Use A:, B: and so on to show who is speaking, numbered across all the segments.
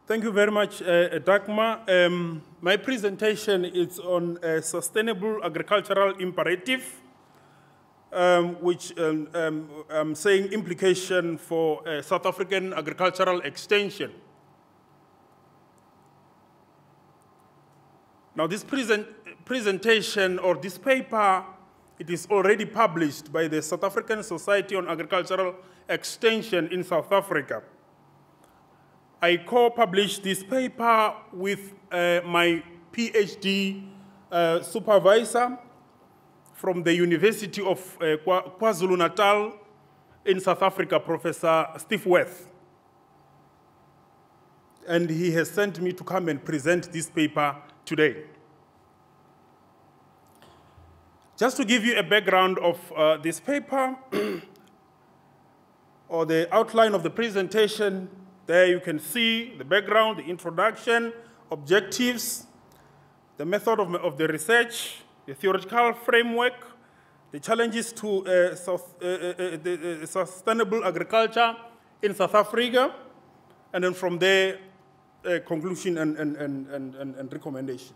A: Thank you very much, Dagmar. My presentation is on a sustainable agricultural imperative, which I'm saying implication for South African agricultural extension. Now, this presentation or this paper, it is already published by the South African Society on Agricultural Extension in South Africa. I co-published this paper with my PhD supervisor from the University of KwaZulu-Natal in South Africa, Professor Steve Worth. And he has sent me to come and present this paper today. Just to give you a background of this paper, or the outline of the presentation, there you can see the background, the introduction, objectives, the method of the research, the theoretical framework, the challenges to sustainable agriculture in South Africa, and then from there, conclusion and recommendation.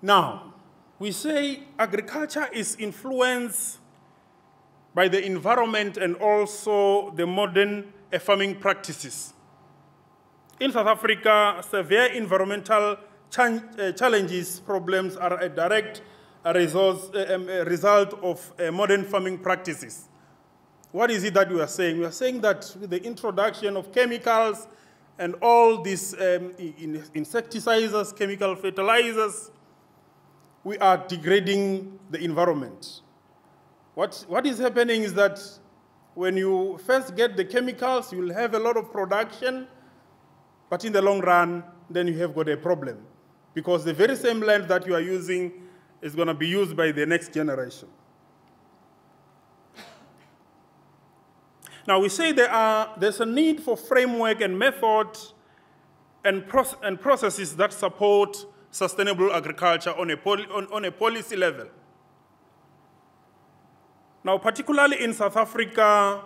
A: Now, we say agriculture is influenced by the environment and also the modern farming practices. In South Africa, severe environmental challenges, problems are a direct result of modern farming practices. What is it that we are saying? We are saying that with the introduction of chemicals and all these insecticides, chemical fertilizers, we are degrading the environment. What is happening is that when you first get the chemicals, you will have a lot of production, but in the long run, then you have got a problem, because the very same land that you are using is going to be used by the next generation. Now, we say there's a need for framework and method and processes that support sustainable agriculture on a policy level. Now, particularly in South Africa,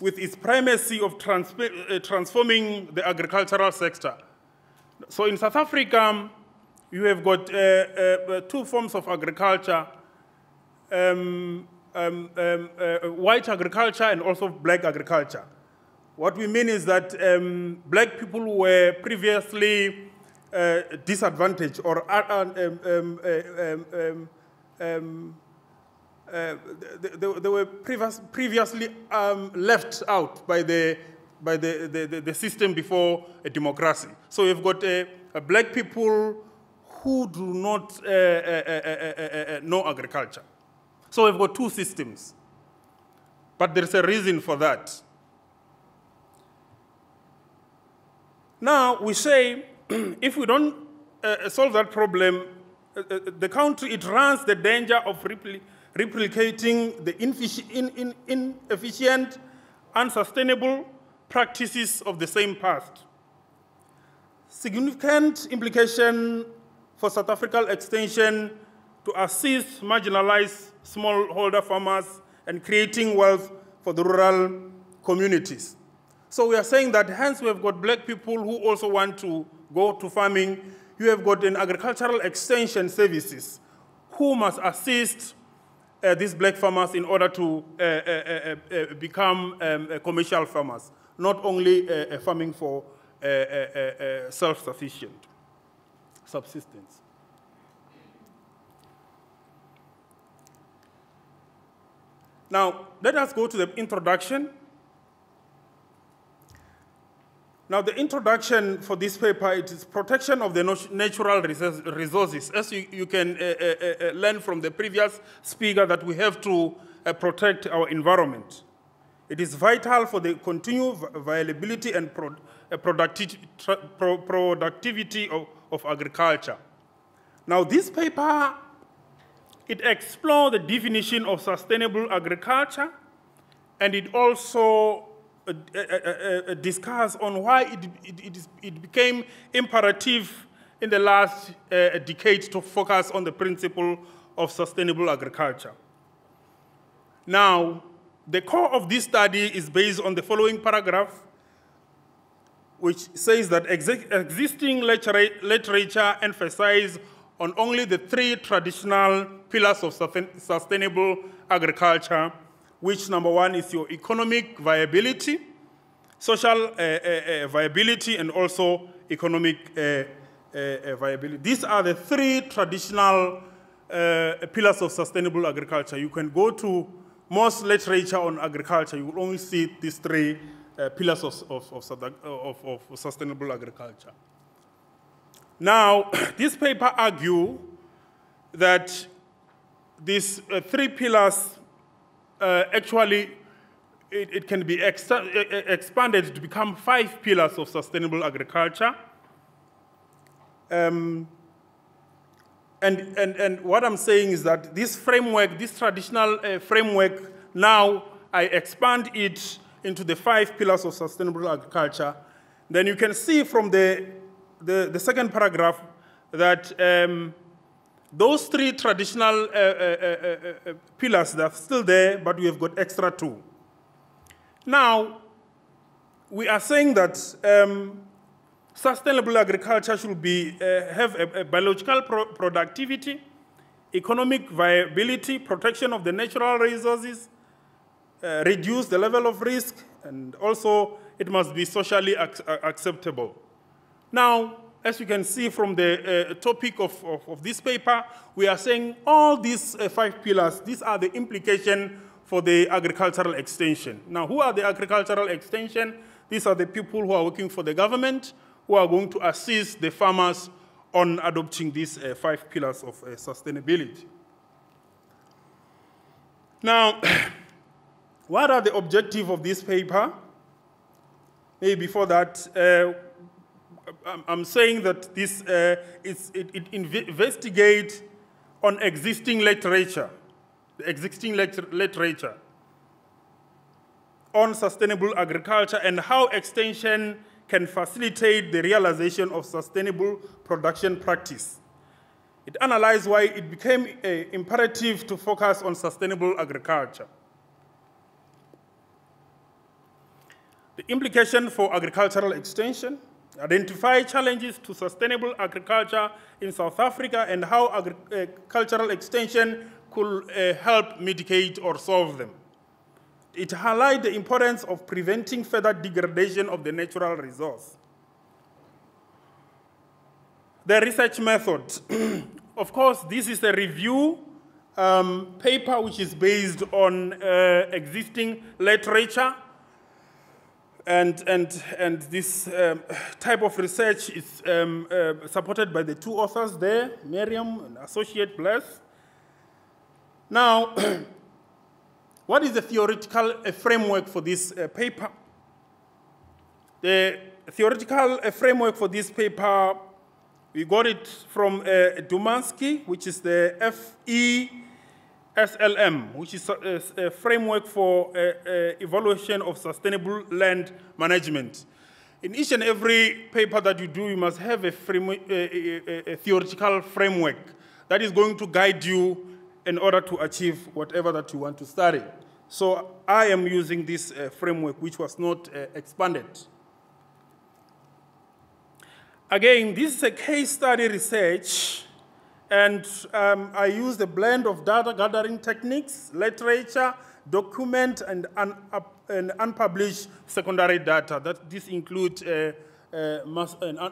A: with its primacy of transforming the agricultural sector. So in South Africa, you have got two forms of agriculture, white agriculture and also black agriculture. What we mean is that black people were previously disadvantaged, or they were previously left out by the system before a democracy. So you've got black people who do not know agriculture. So we've got two systems, but there's a reason for that. Now we say, if we don't solve that problem, the country, it runs the danger of replicating the inefficient, unsustainable practices of the same past. Significant implication for South African extension to assist marginalized smallholder farmers and creating wealth for the rural communities. So we are saying that hence we have got black people who also want to go to farming. You have got an agricultural extension services who must assist these black farmers in order to become commercial farmers, not only farming for self-sufficient subsistence. Now, let us go to the introduction. Now, the introduction for this paper, it is protection of the natural resources. As you can learn from the previous speaker, that we have to protect our environment. It is vital for the continued viability and productivity of agriculture. Now, this paper, it explores the definition of sustainable agriculture, and it also discuss on why it became imperative in the last decade to focus on the principle of sustainable agriculture. Now, The core of this study is based on the following paragraph, which says that existing literature emphasizes on only the 3 traditional pillars of sustainable agriculture, which number 1 is your economic viability, social viability, and also economic viability. These are the 3 traditional pillars of sustainable agriculture. You can go to most literature on agriculture, you will only see these 3 pillars of sustainable agriculture. Now, this paper argues that these 3 pillars actually, it can be expanded to become 5 pillars of sustainable agriculture. And what I'm saying is that this framework, this traditional framework, now I expand it into the 5 pillars of sustainable agriculture. Then you can see from the second paragraph that those 3 traditional pillars, they're still there, but we have got extra 2. Now, we are saying that sustainable agriculture should have a biological productivity, economic viability, protection of the natural resources, reduce the level of risk, and also it must be socially acceptable. Now, as you can see from the topic of this paper, we are saying all these 5 pillars, these are the implications for the agricultural extension. Now, who are the agricultural extension? These are the people who are working for the government, who are going to assist the farmers on adopting these 5 pillars of sustainability. Now, what are the objectives of this paper? Maybe before that, I'm saying that this it investigates on existing literature, the existing literature on sustainable agriculture and how extension can facilitate the realization of sustainable production practice. It analyzed why it became imperative to focus on sustainable agriculture. The implication for agricultural extension, identify challenges to sustainable agriculture in South Africa and how agricultural extension could help mitigate or solve them. It highlights the importance of preventing further degradation of the natural resource. The research method. Of course, this is a review paper which is based on existing literature. And this type of research is supported by the 2 authors there, Miriam and Associate Bless. Now, what is the theoretical framework for this paper? The theoretical framework for this paper, we got it from Dumansky, which is the FESLM, which is a framework for evaluation of sustainable land management. In each and every paper that you do, you must have a theoretical framework that is going to guide you in order to achieve whatever that you want to study. So I am using this framework, which was not expanded. Again, this is a case study research, and I used a blend of data gathering techniques, literature, document, and unpublished secondary data. This includes an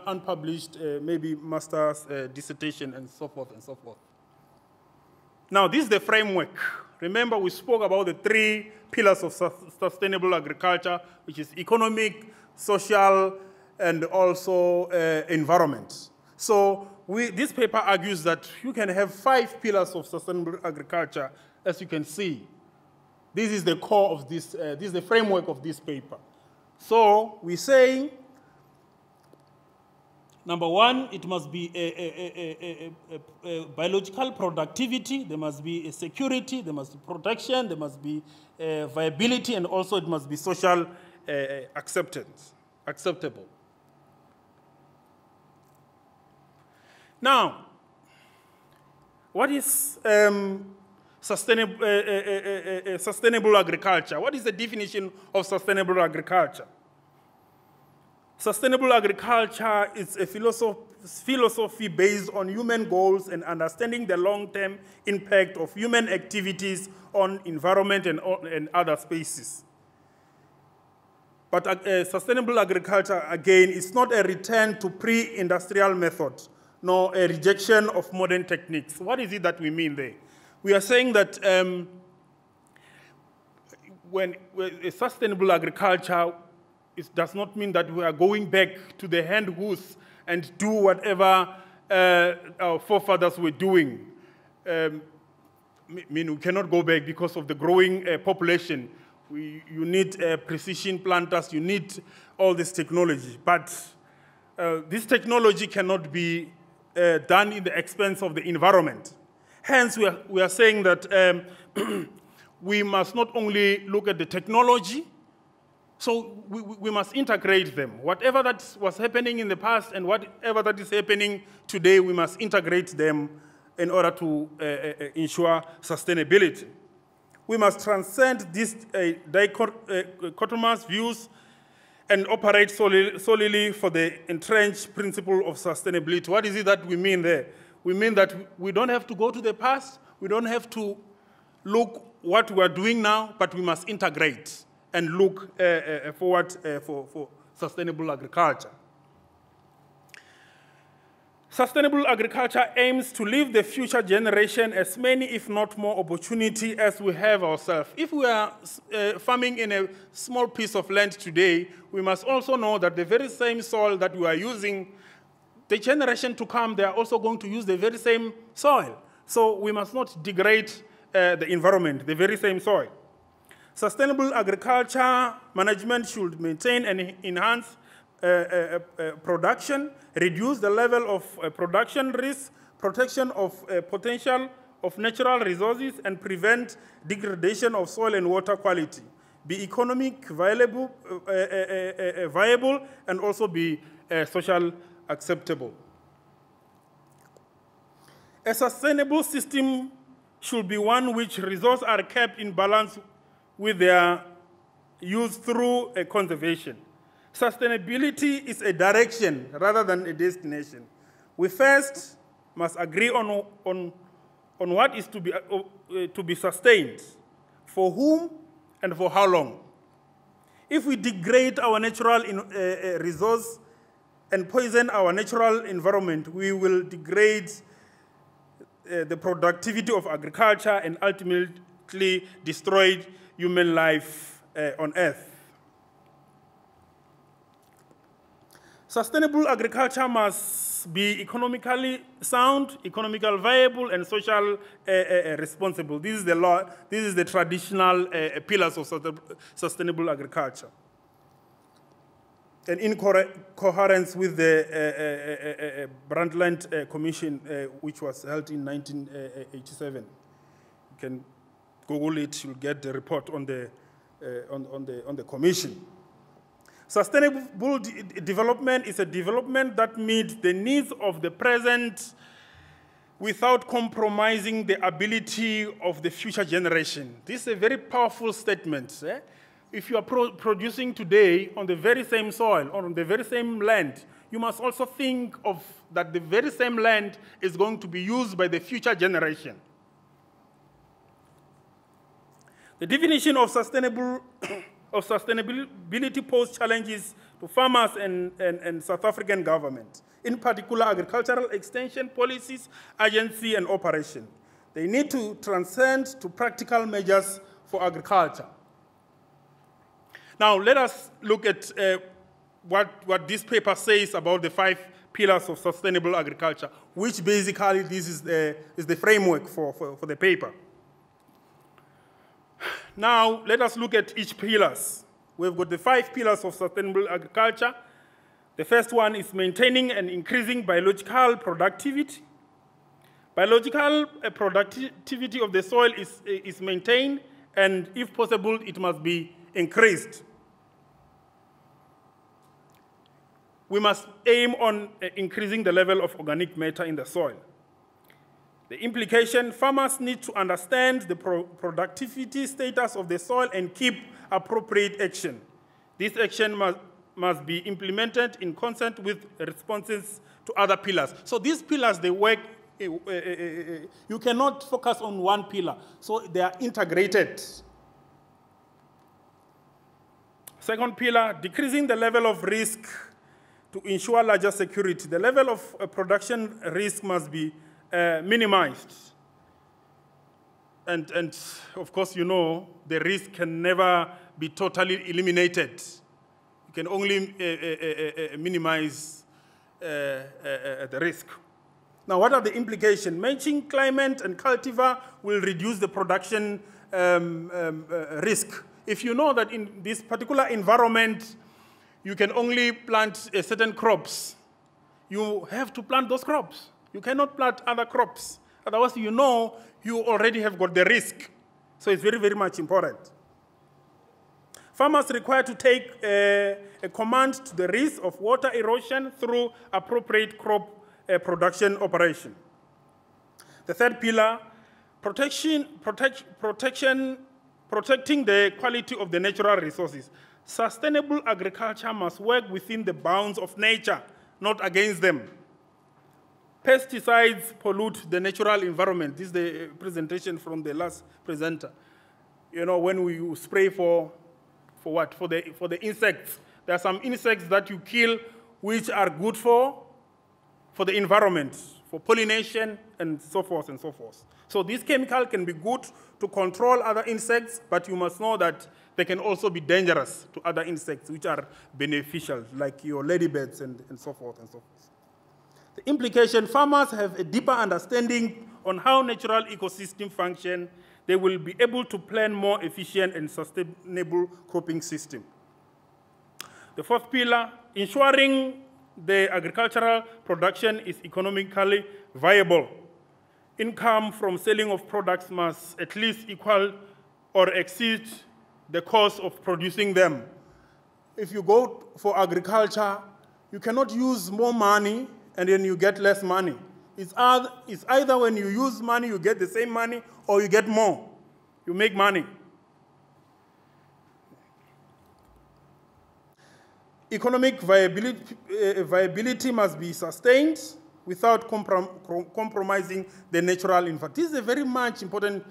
A: unpublished, maybe master's dissertation, and so forth and so forth. Now, this is the framework. Remember, we spoke about the 3 pillars of sustainable agriculture, which is economic, social, and also environment. So this paper argues that you can have 5 pillars of sustainable agriculture, as you can see. This is the core of this, this is the framework of this paper. So we're saying, number 1, it must be a biological productivity, there must be a security, there must be protection, there must be viability, and also it must be social acceptable. Now, what is sustainable agriculture. What is the definition of sustainable agriculture? Sustainable agriculture is a philosophy based on human goals and understanding the long-term impact of human activities on environment and other species. But sustainable agriculture, again, is not a return to pre-industrial methods, nor a rejection of modern techniques. What is it that we mean there? We are saying that when sustainable agriculture, it does not mean that we are going back to the hand hooves and do whatever our forefathers were doing. I mean, we cannot go back because of the growing population. You need precision planters, you need all this technology. But this technology cannot be done in the expense of the environment. Hence, we are saying that we must not only look at the technology, so we must integrate them. Whatever that was happening in the past and whatever that is happening today, we must integrate them in order to ensure sustainability. We must transcend these dichotomous views and operate solely for the entrenched principle of sustainability. What is it that we mean there? We mean that we don't have to go to the past, we don't have to look what we are doing now, but we must integrate and look forward for sustainable agriculture. Sustainable agriculture aims to leave the future generation as many, if not more, opportunity as we have ourselves. If we are farming in a small piece of land today, we must also know that the very same soil that we are using, the generation to come, they are also going to use the very same soil. So we must not degrade the environment, the very same soil. Sustainable agriculture management should maintain and enhance production, reduce the level of production risk, protection of potential of natural resources, and prevent degradation of soil and water quality. Be economic, viable, and also be social acceptable. A sustainable system should be one which resources are kept in balance with their use through a conservation. Sustainability is a direction rather than a destination. We first must agree on what is to be sustained, for whom and for how long. If we degrade our natural resource and poison our natural environment, we will degrade the productivity of agriculture and ultimately destroy human life on Earth. Sustainable agriculture must be economically sound, economically viable, and social responsible. This is the law. This is the traditional pillars of sustainable agriculture. And in coherence with the Brundtland Commission, which was held in 1987, you can Google it. You'll get the report on the commission. Sustainable development is a development that meets the needs of the present without compromising the ability of the future generation. This is a very powerful statement. If you are producing today on the very same soil or on the very same land, you must also think of that the very same land is going to be used by the future generation. The definition of sustainability poses challenges to farmers and South African government, in particular agricultural extension policies, agency, and operation. They need to transcend to practical measures for agriculture. Now, let us look at what this paper says about the 5 pillars of sustainable agriculture, which basically this is the framework for the paper. Now, let us look at each pillars. We've got the 5 pillars of sustainable agriculture. The first one is maintaining and increasing biological productivity. Biological productivity of the soil is maintained, and if possible, it must be increased. We must aim on increasing the level of organic matter in the soil. The implication, farmers need to understand the productivity status of the soil and keep appropriate action. This action must be implemented in concert with responses to other pillars. So these pillars, they work, you cannot focus on one pillar. So they are integrated. Second pillar, decreasing the level of risk to ensure larger security. The level of production risk must be minimized. And of course, you know, the risk can never be totally eliminated. You can only minimize the risk. Now, what are the implications? Matching climate and cultivar will reduce the production risk. If you know that in this particular environment, you can only plant certain crops, you have to plant those crops. You cannot plant other crops. Otherwise, you know you already have got the risk. So it's very, very much important. Farmers require to take a command to the risk of water erosion through appropriate crop production operation. The third pillar, protecting the quality of the natural resources. Sustainable agriculture must work within the bounds of nature, not against them. Pesticides pollute the natural environment. This is the presentation from the last presenter. You know, when we spray for what? For the insects. There are some insects that you kill which are good for the environment, for pollination, and so forth and so forth. So this chemical can be good to control other insects, but you must know that they can also be dangerous to other insects which are beneficial, like your ladybirds and so forth and so forth. The implication, farmers have a deeper understanding on how natural ecosystems function. They will be able to plan more efficient and sustainable cropping system. The fourth pillar, ensuring the agricultural production is economically viable. Income from selling of products must at least equal or exceed the cost of producing them. If you go for agriculture, you cannot use more money and then you get less money. It's either when you use money, you get the same money, or you get more. You make money. Economic viability must be sustained without compromising the natural environment. This is a very much important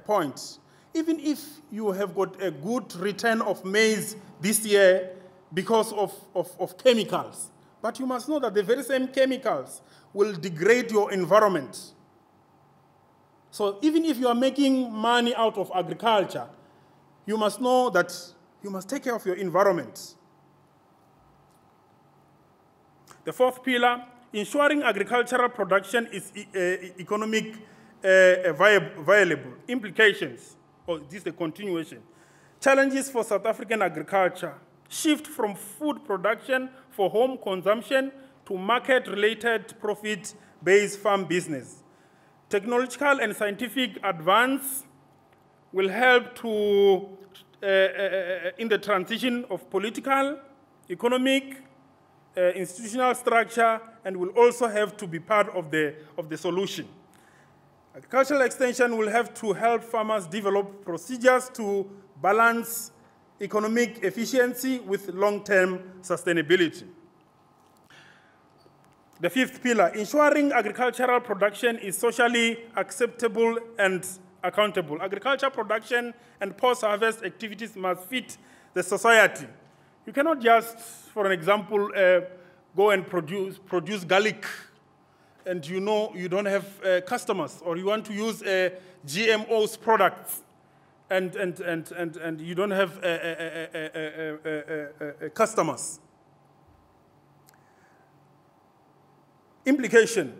A: point. Even if you have got a good return of maize this year because of chemicals, but you must know that the very same chemicals will degrade your environment. So even if you are making money out of agriculture, you must know that you must take care of your environment. The fourth pillar, ensuring agricultural production is economic viable. Implications, this is the continuation. Challenges for South African agriculture. Shift from food production for home consumption to market-related profit-based farm business. Technological and scientific advance will help to, in the transition of political, economic, institutional structure, and will also have to be part of the solution. Agricultural extension will have to help farmers develop procedures to balance economic efficiency with long-term sustainability. The fifth pillar, ensuring agricultural production is socially acceptable and accountable. Agricultural production and post-harvest activities must fit the society. You cannot just, for an example, go and produce garlic and you know you don't have customers, or you want to use GMO's products and you don't have customers. Implication.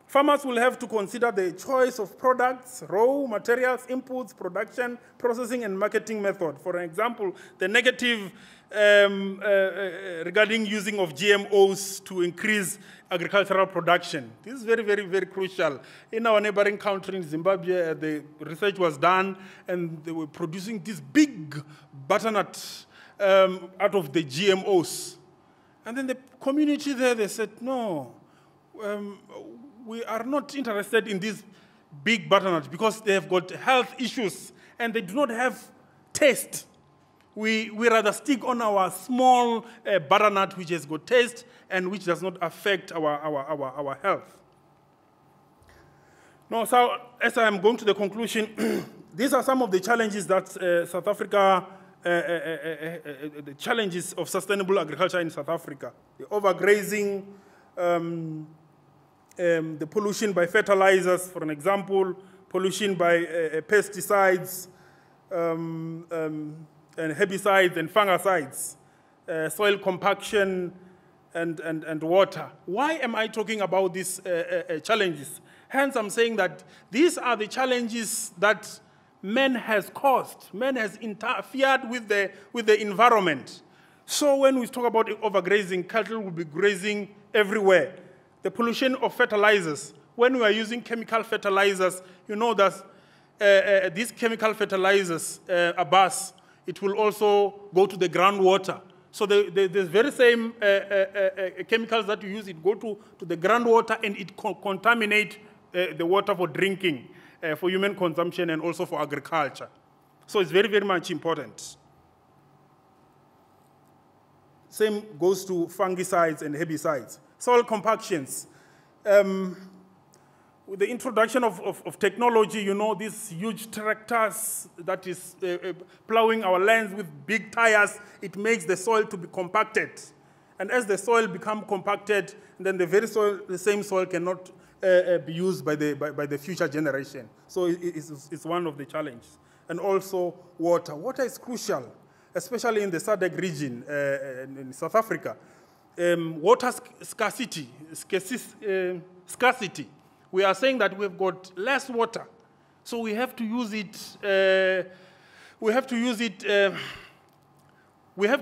A: Farmers will have to consider the choice of products, raw materials, inputs, production, processing, and marketing method. For example, the negative regarding using of GMOs to increase agricultural production. This is very, very, very crucial. In our neighboring country, in Zimbabwe, the research was done, and they were producing this big butternut out of the GMOs. And then the community there, they said, no, we are not interested in these big butternut because they have got health issues and they do not have taste. We rather stick on our small butternut which has got taste and which does not affect our health. Now, so as I am going to the conclusion, these are some of the challenges that South Africa, the challenges of sustainable agriculture in South Africa. The overgrazing, the pollution by fertilizers, for an example, pollution by pesticides, and herbicides and fungicides, soil compaction, and water. Why am I talking about these challenges? Hence, I'm saying that these are the challenges that man has caused. Man has interfered with the environment. So when we talk about overgrazing, cattle will be grazing everywhere. The pollution of fertilizers. When we are using chemical fertilizers, you know that these chemical fertilizers, Abbas, it will also go to the groundwater. So the very same chemicals that you use, it go to the groundwater and it contaminate the water for drinking, for human consumption, and also for agriculture. So it's very, very much important. Same goes to fungicides and herbicides. Soil compactions. With the introduction of technology, you know, these huge tractors that is plowing our lands with big tires, it makes the soil to be compacted. And as the soil becomes compacted, then the same soil cannot be used by the future generation. So it's one of the challenges. And also water. Water is crucial, especially in the SADC region in South Africa. Water scarcity. We are saying that we've got less water, so we have to use it. We have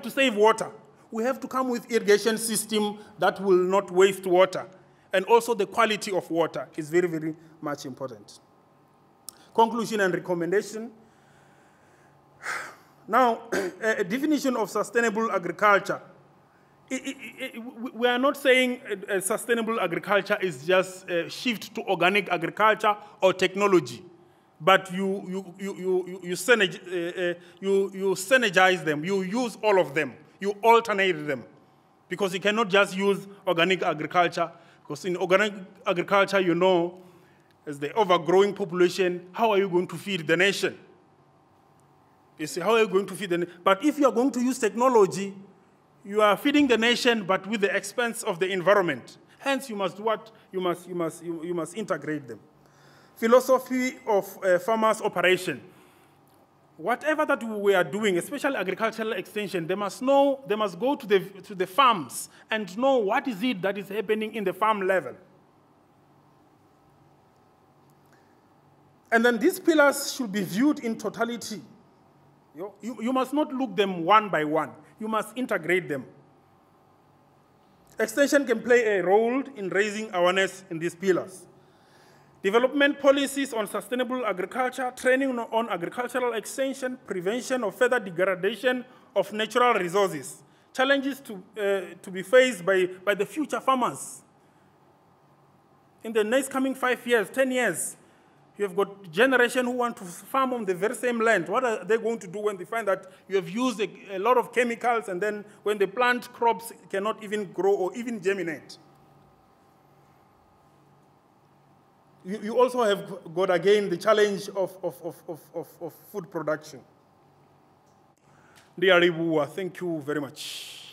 A: to save water. We have to come with irrigation system that will not waste water. And also the quality of water is very, very much important. Conclusion and recommendation. Now, a definition of sustainable agriculture. We are not saying sustainable agriculture is just a shift to organic agriculture or technology, but you synergize them, you use all of them, you alternate them, because you cannot just use organic agriculture, because in organic agriculture, you know, as the overgrowing population, how are you going to feed the nation? You see, how are you going to feed the nation? But if you are going to use technology, you are feeding the nation, but with the expense of the environment. Hence, you must integrate them. Philosophy of farmers' operation. Whatever that we are doing, especially agricultural extension, they must go to the farms and know what is it that is happening in the farm level. And then these pillars should be viewed in totality. You must not look them one by one. You must integrate them. Extension can play a role in raising awareness in these pillars. Development policies on sustainable agriculture, training on agricultural extension, prevention of further degradation of natural resources. Challenges to be faced by the future farmers. In the next coming 5 years, 10 years, you have got generation who want to farm on the very same land. What are they going to do when they find that you have used a lot of chemicals, and then when they plant crops cannot even grow or even germinate? You also have got, again, the challenge of food production. Dear Ribua, thank you very much.